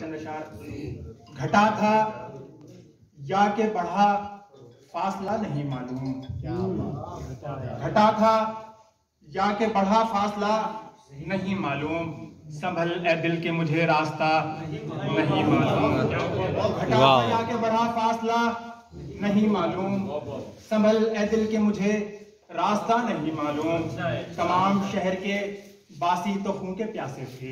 चंद अशार। घटा था या के बढ़ा फासला नहीं मालूम, घटा था या के बढ़ा फासला नहीं मालूम, संभल ए दिल के मुझे रास्ता नहीं मालूम। घटा था या के बढ़ा फासला नहीं मालूम, संभल ए दिल के मुझे रास्ता नहीं मालूम। तमाम शहर के बासी तो खून के प्यासे थे,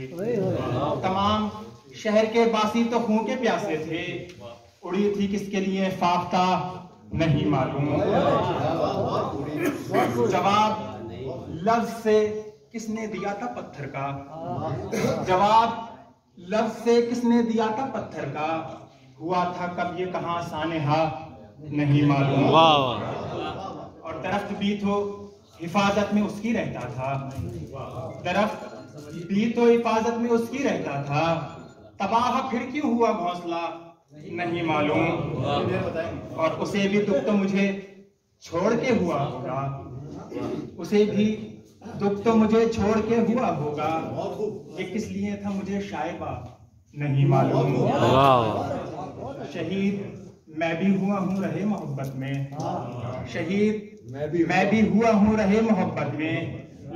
तमाम शहर के बासी तो खून के प्यासे थे, उड़ी थी किसके लिए फाख्ता नहीं मालूम। जवाब लफ्ज से किसने दिया था पत्थर का, जवाब लफ्ज से किसने दिया था पत्थर का, हुआ था कब ये कहां सानेहा नहीं मालूम। और दरख्त भी तो हिफाजत में उसकी रहता था, दरख्त भी तो हिफाजत में उसकी रहता था, तबाह फिर क्यों हुआ घोंसला नहीं मालूम। और उसे भी दुख तो मुझे छोड़ के हुआ होगा, उसे भी दुख तो मुझे छोड़ के हुआ होगा, ये किस लिए था मुझे शायबा नहीं मालूम। शहीद मैं भी हुआ हूँ रहे मोहब्बत में, शहीद मैं भी हुआ हूँ रहे मोहब्बत में,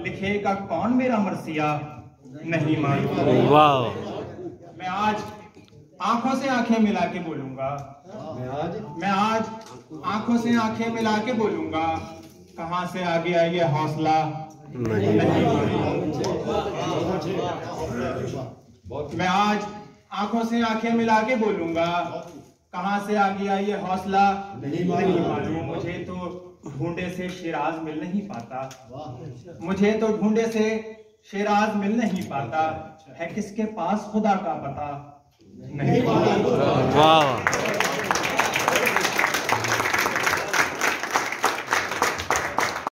लिखेगा कौन मेरा मरसिया नहीं मालूम। मैं आज आंखों से आंखें मिला के बोलूंगा, मैं आज आंखों से आंखें मिला के बोलूंगा, कहां से आ गया ये हौसला नहीं मालूम। मैं आज आंखों से आंखें मिला के बोलूंगा, कहां से आ गया ये हौसला नहीं मालूम। मुझे तो ढूंढे से शिराज मिल नहीं पाता, मुझे तो ढूंढे से शिराज मिल नहीं पाता, है किसके पास खुदा का पता नहीं मालूम।